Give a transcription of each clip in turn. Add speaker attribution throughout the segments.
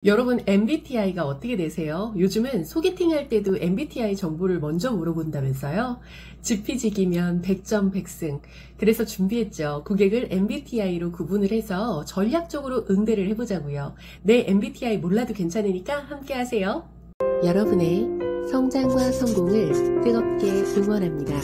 Speaker 1: 여러분 MBTI가 어떻게 되세요? 요즘은 소개팅할 때도 MBTI 정보를 먼저 물어본다면서요? 지피지기면 100점 100승. 그래서 준비했죠. 고객을 MBTI로 구분을 해서 전략적으로 응대를 해보자고요. 내 MBTI 몰라도 괜찮으니까 함께 하세요. 여러분의 성장과 성공을 뜨겁게 응원합니다.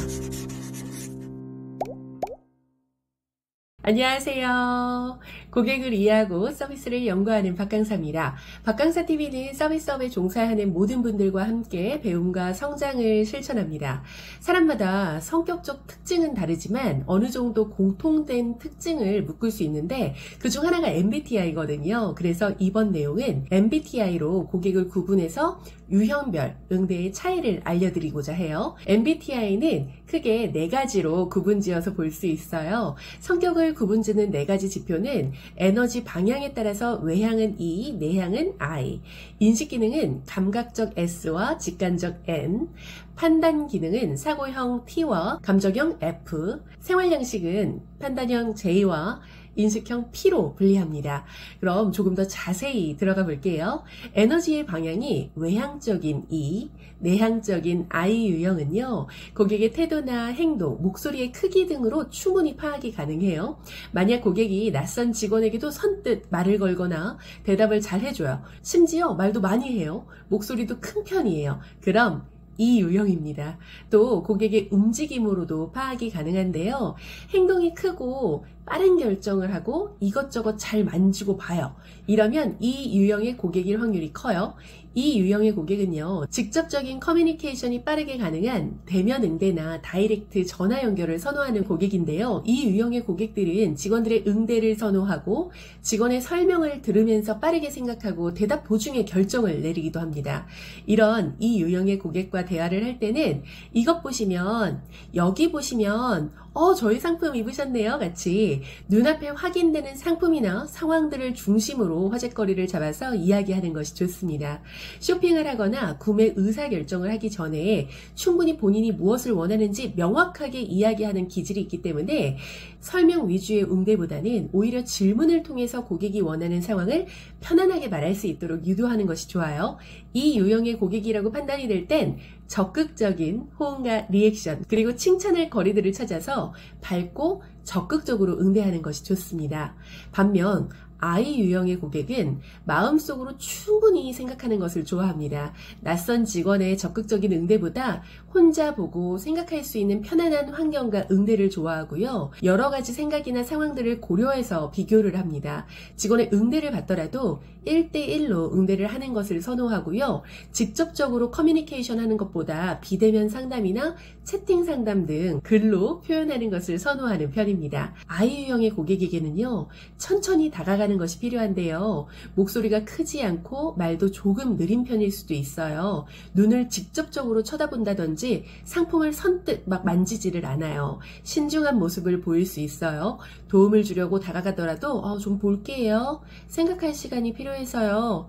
Speaker 1: 안녕하세요. 고객을 이해하고 서비스를 연구하는 박강사입니다. 박강사TV는 서비스업에 종사하는 모든 분들과 함께 배움과 성장을 실천합니다. 사람마다 성격적 특징은 다르지만 어느 정도 공통된 특징을 묶을 수 있는데 그중 하나가 MBTI거든요. 그래서 이번 내용은 MBTI로 고객을 구분해서 유형별 응대의 차이를 알려드리고자 해요. MBTI는 크게 4가지로 구분지어서 볼 수 있어요. 성격을 구분짓는 4가지 지표는 에너지 방향에 따라서 외향은 E, 내향은 I, 인식 기능은 감각적 S와 직관적 N, 판단 기능은 사고형 T와 감정형 F, 생활 양식은 판단형 J와 인식형 P로 분리합니다. 그럼 조금 더 자세히 들어가 볼게요. 에너지의 방향이 외향적인 E, 내향적인 I 유형은요, 고객의 태도나 행동, 목소리의 크기 등으로 충분히 파악이 가능해요. 만약 고객이 낯선 직원에게도 선뜻 말을 걸거나 대답을 잘 해줘요. 심지어 말도 많이 해요. 목소리도 큰 편이에요. 그럼 이 유형입니다. 또 고객의 움직임으로도 파악이 가능한데요. 행동이 크고 빠른 결정을 하고 이것저것 잘 만지고 봐요. 이러면 이 유형의 고객일 확률이 커요. 이 유형의 고객은요, 직접적인 커뮤니케이션이 빠르게 가능한 대면 응대나 다이렉트 전화 연결을 선호하는 고객인데요. 이 유형의 고객들은 직원들의 응대를 선호하고 직원의 설명을 들으면서 빠르게 생각하고 대답 도중에 결정을 내리기도 합니다. 이런 이 유형의 고객과 대화를 할 때는 이것 보시면, 여기 보시면 저희 상품 입으셨네요 같이 눈앞에 확인되는 상품이나 상황들을 중심으로 화제거리를 잡아서 이야기하는 것이 좋습니다. 쇼핑을 하거나 구매 의사결정을 하기 전에 충분히 본인이 무엇을 원하는지 명확하게 이야기하는 기질이 있기 때문에 설명 위주의 응대보다는 오히려 질문을 통해서 고객이 원하는 상황을 편안하게 말할 수 있도록 유도하는 것이 좋아요. 이 유형의 고객이라고 판단이 될 땐 적극적인 호응과 리액션, 그리고 칭찬할 거리들을 찾아서 밝고 적극적으로 응대하는 것이 좋습니다. 반면 I 유형의 고객은 마음속으로 충분히 생각하는 것을 좋아합니다. 낯선 직원의 적극적인 응대보다 혼자 보고 생각할 수 있는 편안한 환경과 응대를 좋아하고요. 여러 가지 생각이나 상황들을 고려해서 비교를 합니다. 직원의 응대를 받더라도 1대1로 응대를 하는 것을 선호하고요. 직접적으로 커뮤니케이션 하는 것보다 비대면 상담이나 채팅 상담 등 글로 표현하는 것을 선호하는 편입니다. I 유형의 고객에게는요, 천천히 다가가는 것이 필요한데요. 목소리가 크지 않고 말도 조금 느린 편일 수도 있어요. 눈을 직접적으로 쳐다본다든지 상품을 선뜻 막 만지지를 않아요. 신중한 모습을 보일 수 있어요. 도움을 주려고 다가가더라도 좀 볼게요. 생각할 시간이 필요해서요.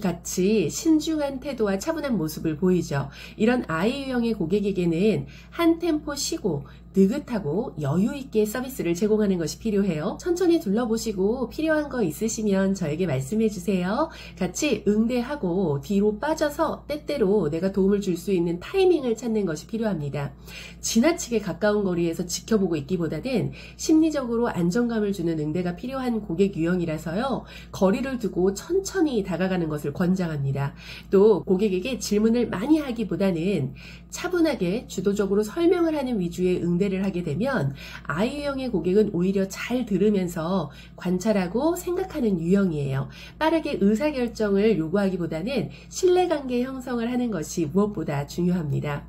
Speaker 1: 같이 신중한 태도와 차분한 모습을 보이죠. 이런 I 유형의 고객에게는 한 템포 쉬고 느긋하고 여유있게 서비스를 제공하는 것이 필요해요. 천천히 둘러보시고 필요한 거 있으시면 저에게 말씀해 주세요. 같이 응대하고 뒤로 빠져서 때때로 내가 도움을 줄 수 있는 타이밍을 찾는 것이 필요합니다. 지나치게 가까운 거리에서 지켜보고 있기보다는 심리적으로 안정감을 주는 응대가 필요한 고객 유형이라서요. 거리를 두고 천천히 다가가는 것을 권장합니다. 또 고객에게 질문을 많이 하기보다는 차분하게 주도적으로 설명을 하는 위주의 응대를 하게 되면 I 유형의 고객은 오히려 잘 들으면서 관찰하고 생각하는 유형이에요. 빠르게 의사결정을 요구하기보다는 신뢰관계 형성을 하는 것이 무엇보다 중요합니다.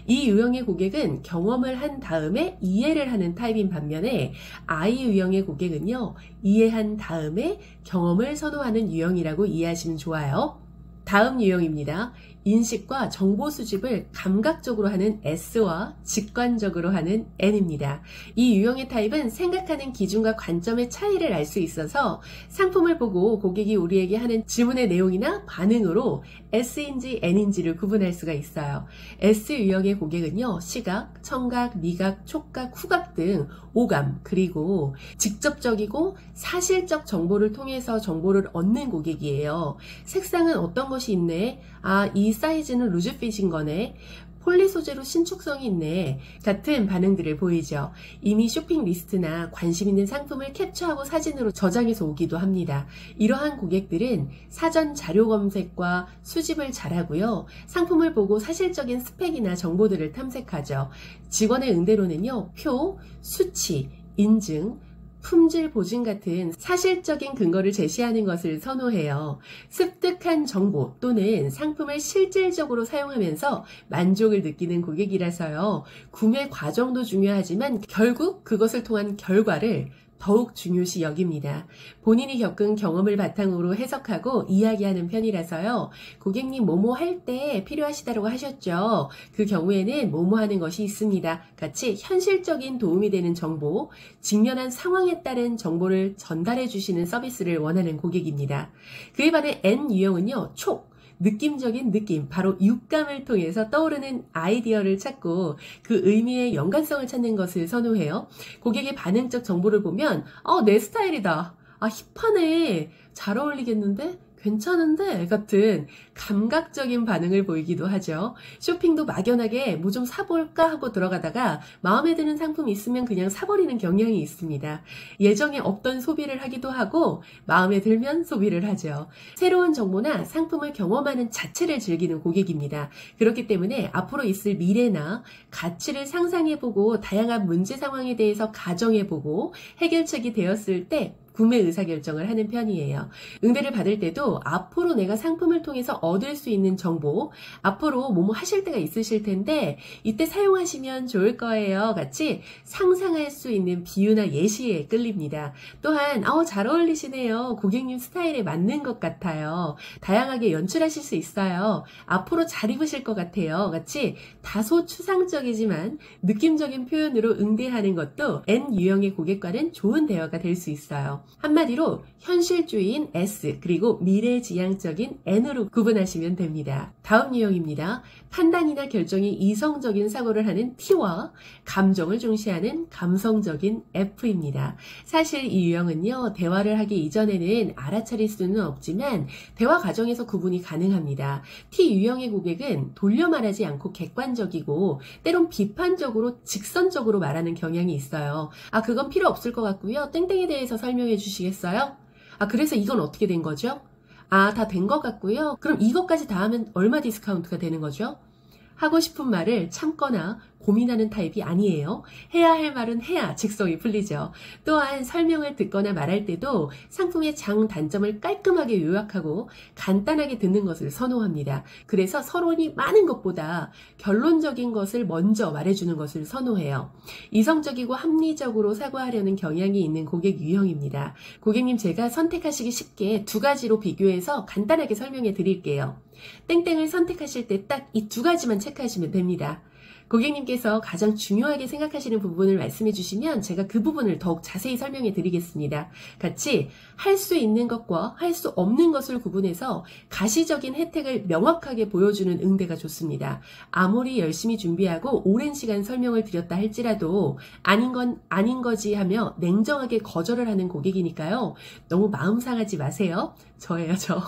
Speaker 1: 이 유형의 고객은 경험을 한 다음에 이해를 하는 타입인 반면에 I 유형의 고객은요, 이해한 다음에 경험을 선호하는 유형이라고 이해하시면 좋아요. 다음 유형입니다. 인식과 정보 수집을 감각적으로 하는 S와 직관적으로 하는 N입니다. 이 유형의 타입은 생각하는 기준과 관점의 차이를 알 수 있어서 상품을 보고 고객이 우리에게 하는 질문의 내용이나 반응으로 S인지 N인지를 구분할 수가 있어요. S 유형의 고객은요, 시각, 청각, 미각, 촉각, 후각 등 오감, 그리고 직접적이고 사실적 정보를 통해서 정보를 얻는 고객이에요. 색상은 어떤 것이 있네? 아, 이 사이즈는 루즈핏인 거네. 폴리 소재로 신축성이 있네. 같은 반응들을 보이죠. 이미 쇼핑 리스트나 관심 있는 상품을 캡처하고 사진으로 저장해서 오기도 합니다. 이러한 고객들은 사전 자료 검색과 수집을 잘하고요. 상품을 보고 사실적인 스펙이나 정보들을 탐색하죠. 직원의 응대로는요, 표, 수치, 인증, 품질 보증 같은 사실적인 근거를 제시하는 것을 선호해요. 습득한 정보 또는 상품을 실질적으로 사용하면서 만족을 느끼는 고객이라서요. 구매 과정도 중요하지만 결국 그것을 통한 결과를 더욱 중요시 여깁니다. 본인이 겪은 경험을 바탕으로 해석하고 이야기하는 편이라서요. 고객님 뭐뭐 할 때 필요하시다고 하셨죠. 그 경우에는 뭐뭐 하는 것이 있습니다. 같이 현실적인 도움이 되는 정보, 직면한 상황에 따른 정보를 전달해 주시는 서비스를 원하는 고객입니다. 그에 반해 N 유형은요, 촉, 느낌적인 느낌, 바로 육감을 통해서 떠오르는 아이디어를 찾고 그 의미의 연관성을 찾는 것을 선호해요. 고객의 반응적 정보를 보면 내 스타일이다. 아, 힙하네. 잘 어울리겠는데? 괜찮은데? 같은 감각적인 반응을 보이기도 하죠. 쇼핑도 막연하게 뭐 좀 사볼까 하고 들어가다가 마음에 드는 상품이 있으면 그냥 사버리는 경향이 있습니다. 예정에 없던 소비를 하기도 하고 마음에 들면 소비를 하죠. 새로운 정보나 상품을 경험하는 자체를 즐기는 고객입니다. 그렇기 때문에 앞으로 있을 미래나 가치를 상상해보고 다양한 문제 상황에 대해서 가정해보고 해결책이 되었을 때 구매 의사결정을 하는 편이에요. 응대를 받을 때도 앞으로 내가 상품을 통해서 얻을 수 있는 정보, 앞으로 뭐뭐 하실 때가 있으실 텐데 이때 사용하시면 좋을 거예요. 같이 상상할 수 있는 비유나 예시에 끌립니다. 또한 잘 어울리시네요. 고객님 스타일에 맞는 것 같아요. 다양하게 연출하실 수 있어요. 앞으로 잘 입으실 것 같아요. 같이 다소 추상적이지만 느낌적인 표현으로 응대하는 것도 N 유형의 고객과는 좋은 대화가 될 수 있어요. 한마디로 현실주의인 S 그리고 미래지향적인 N으로 구분하시면 됩니다. 다음 유형입니다. 판단이나 결정이 이성적인 사고를 하는 T와 감정을 중시하는 감성적인 F입니다. 사실 이 유형은요, 대화를 하기 이전에는 알아차릴 수는 없지만 대화 과정에서 구분이 가능합니다. T 유형의 고객은 돌려 말하지 않고 객관적이고 때론 비판적으로 직선적으로 말하는 경향이 있어요. 그건 필요 없을 것 같고요. 땡땡에 대해서 설명해 주시겠어요? 그래서 이건 어떻게 된 거죠? 다 된 것 같고요. 그럼 이것까지 다 하면 얼마 디스카운트가 되는 거죠? 하고 싶은 말을 참거나 고민하는 타입이 아니에요. 해야 할 말은 해야 직성이 풀리죠. 또한 설명을 듣거나 말할 때도 상품의 장단점을 깔끔하게 요약하고 간단하게 듣는 것을 선호합니다. 그래서 서론이 많은 것보다 결론적인 것을 먼저 말해주는 것을 선호해요. 이성적이고 합리적으로 사고하려는 경향이 있는 고객 유형입니다. 고객님, 제가 선택하시기 쉽게 두 가지로 비교해서 간단하게 설명해 드릴게요. 땡땡을 선택하실 때 딱 이 두 가지만 체크하시면 됩니다. 고객님께서 가장 중요하게 생각하시는 부분을 말씀해 주시면 제가 그 부분을 더욱 자세히 설명해 드리겠습니다. 같이 할 수 있는 것과 할 수 없는 것을 구분해서 가시적인 혜택을 명확하게 보여주는 응대가 좋습니다. 아무리 열심히 준비하고 오랜 시간 설명을 드렸다 할지라도 아닌 건 아닌 거지 하며 냉정하게 거절을 하는 고객이니까요. 너무 마음 상하지 마세요. 저예요, 저.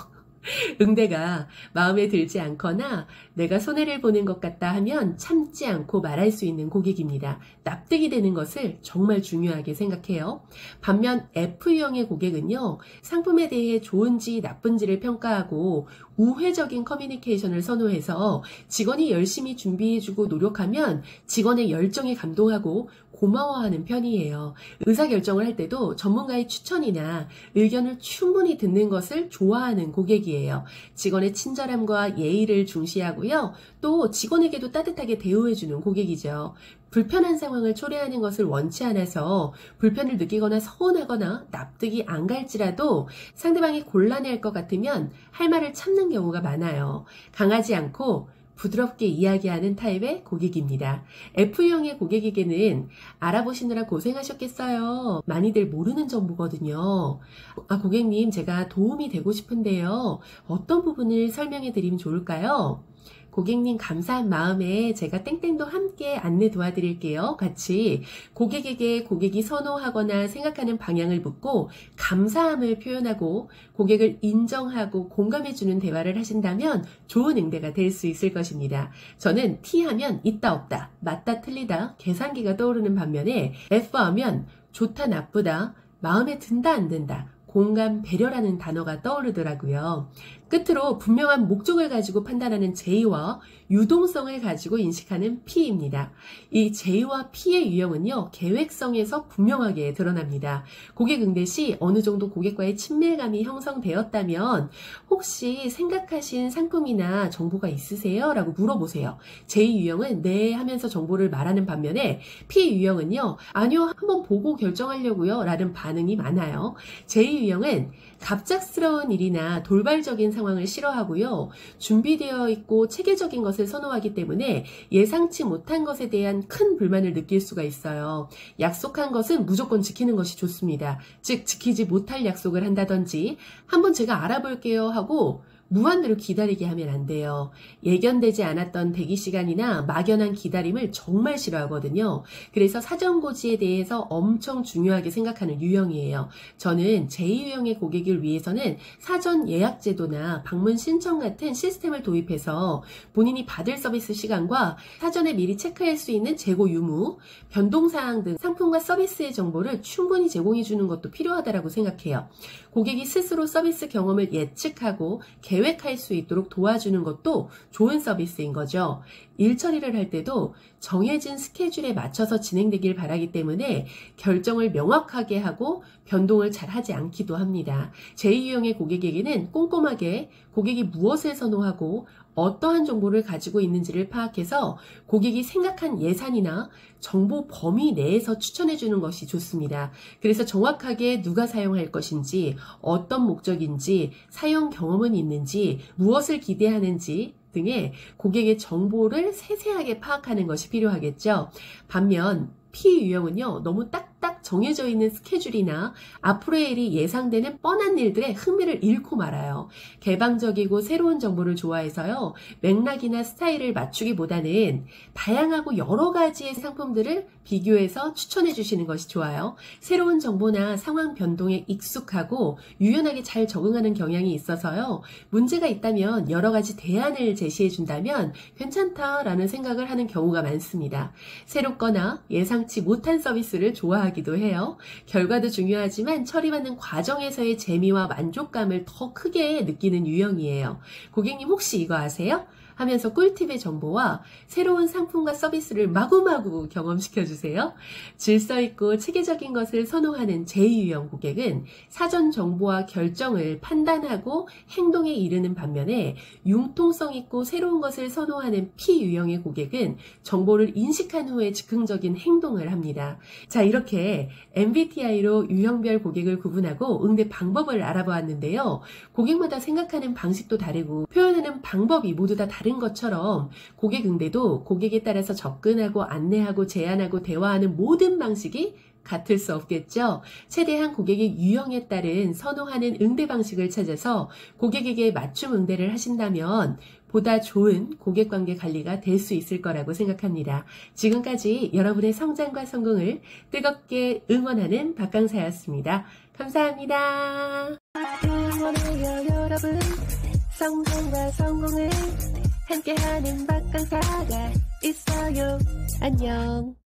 Speaker 1: 응대가 마음에 들지 않거나 내가 손해를 보는 것 같다 하면 참지 않고 말할 수 있는 고객입니다. 납득이 되는 것을 정말 중요하게 생각해요. 반면 F유형의 고객은요, 상품에 대해 좋은지 나쁜지를 평가하고 우회적인 커뮤니케이션을 선호해서 직원이 열심히 준비해주고 노력하면 직원의 열정에 감동하고 고마워하는 편이에요. 의사결정을 할 때도 전문가의 추천이나 의견을 충분히 듣는 것을 좋아하는 고객이에요. 고객이에요. 직원의 친절함과 예의를 중시하고요. 또 직원에게도 따뜻하게 대우해주는 고객이죠. 불편한 상황을 초래하는 것을 원치 않아서 불편을 느끼거나 서운하거나 납득이 안 갈지라도 상대방이 곤란해할 것 같으면 할 말을 참는 경우가 많아요. 강하지 않고 부드럽게 이야기하는 타입의 고객입니다. F형의 고객에게는 알아보시느라 고생하셨겠어요. 많이들 모르는 정보거든요. 고객님, 제가 도움이 되고 싶은데요. 어떤 부분을 설명해 드리면 좋을까요? 고객님 감사한 마음에 제가 땡땡도 함께 안내 도와드릴게요. 같이 고객에게 고객이 선호하거나 생각하는 방향을 묻고 감사함을 표현하고 고객을 인정하고 공감해주는 대화를 하신다면 좋은 응대가 될 수 있을 것입니다. 저는 T 하면 있다 없다, 맞다 틀리다, 계산기가 떠오르는 반면에 F 하면 좋다 나쁘다, 마음에 든다 안 든다, 공감, 배려라는 단어가 떠오르더라고요. 끝으로 분명한 목적을 가지고 판단하는 J와 유동성을 가지고 인식하는 P입니다. 이 J와 P의 유형은요, 계획성에서 분명하게 드러납니다. 고객 응대 시 어느 정도 고객과의 친밀감이 형성되었다면 혹시 생각하신 상품이나 정보가 있으세요? 라고 물어보세요. J 유형은 네 하면서 정보를 말하는 반면에 P 유형은요, 아니요, 한번 보고 결정하려고요 라는 반응이 많아요. J 유형은 갑작스러운 일이나 돌발적인 상황을 싫어하고요. 준비되어 있고 체계적인 것을 선호하기 때문에 예상치 못한 것에 대한 큰 불만을 느낄 수가 있어요. 약속한 것은 무조건 지키는 것이 좋습니다. 즉, 지키지 못할 약속을 한다든지 한번 제가 알아볼게요 하고 무한대로 기다리게 하면 안 돼요. 예견되지 않았던 대기 시간이나 막연한 기다림을 정말 싫어하거든요. 그래서 사전 고지에 대해서 엄청 중요하게 생각하는 유형이에요. 저는 J유형의 고객을 위해서는 사전 예약 제도나 방문 신청 같은 시스템을 도입해서 본인이 받을 서비스 시간과 사전에 미리 체크할 수 있는 재고 유무, 변동사항 등 상품과 서비스의 정보를 충분히 제공해 주는 것도 필요하다고 생각해요. 고객이 스스로 서비스 경험을 예측하고 계획할 수 있도록 도와주는 것도 좋은 서비스인 거죠. 일 처리를 할 때도 정해진 스케줄에 맞춰서 진행되길 바라기 때문에 결정을 명확하게 하고 변동을 잘 하지 않기도 합니다. J유형의 고객에게는 꼼꼼하게 고객이 무엇을 선호하고 어떠한 정보를 가지고 있는지를 파악해서 고객이 생각한 예산이나 정보 범위 내에서 추천해 주는 것이 좋습니다. 그래서 정확하게 누가 사용할 것인지, 어떤 목적인지, 사용 경험은 있는지, 무엇을 기대하는지 등의 고객의 정보를 세세하게 파악하는 것이 필요하겠죠. 반면 P유형은요, 너무 딱딱 정해져 있는 스케줄이나 앞으로의 일이 예상되는 뻔한 일들에 흥미를 잃고 말아요. 개방적이고 새로운 정보를 좋아해서요, 맥락이나 스타일을 맞추기보다는 다양하고 여러 가지의 상품들을 비교해서 추천해 주시는 것이 좋아요. 새로운 정보나 상황 변동에 익숙하고 유연하게 잘 적응하는 경향이 있어서요, 문제가 있다면 여러 가지 대안을 제시해 준다면 괜찮다라는 생각을 하는 경우가 많습니다. 새롭거나 예상치 못한 서비스를 좋아하기도 해요. 결과도 중요하지만 처리받는 과정에서의 재미와 만족감을 더 크게 느끼는 유형이에요. 고객님 혹시 이거 아세요? 하면서 꿀팁의 정보와 새로운 상품과 서비스를 마구마구 경험시켜주세요. 질서 있고 체계적인 것을 선호하는 J유형 고객은 사전 정보와 결정을 판단하고 행동에 이르는 반면에 융통성 있고 새로운 것을 선호하는 P유형의 고객은 정보를 인식한 후에 즉흥적인 행동을 합니다. 자, 이렇게 MBTI로 유형별 고객을 구분하고 응대 방법을 알아보았는데요. 고객마다 생각하는 방식도 다르고 표현하는 방법이 모두 다 다른 것처럼 고객 응대도 고객에 따라서 접근하고 안내하고 제안하고 대화하는 모든 방식이 같을 수 없겠죠. 최대한 고객의 유형에 따른 선호하는 응대 방식을 찾아서 고객에게 맞춤 응대를 하신다면 보다 좋은 고객관계 관리가 될 수 있을 거라고 생각합니다. 지금까지 여러분의 성장과 성공을 뜨겁게 응원하는 박강사였습니다. 감사합니다. 응원해요 여러분. 성장과 성공을 함께하는 박강사가 있어요. 안녕.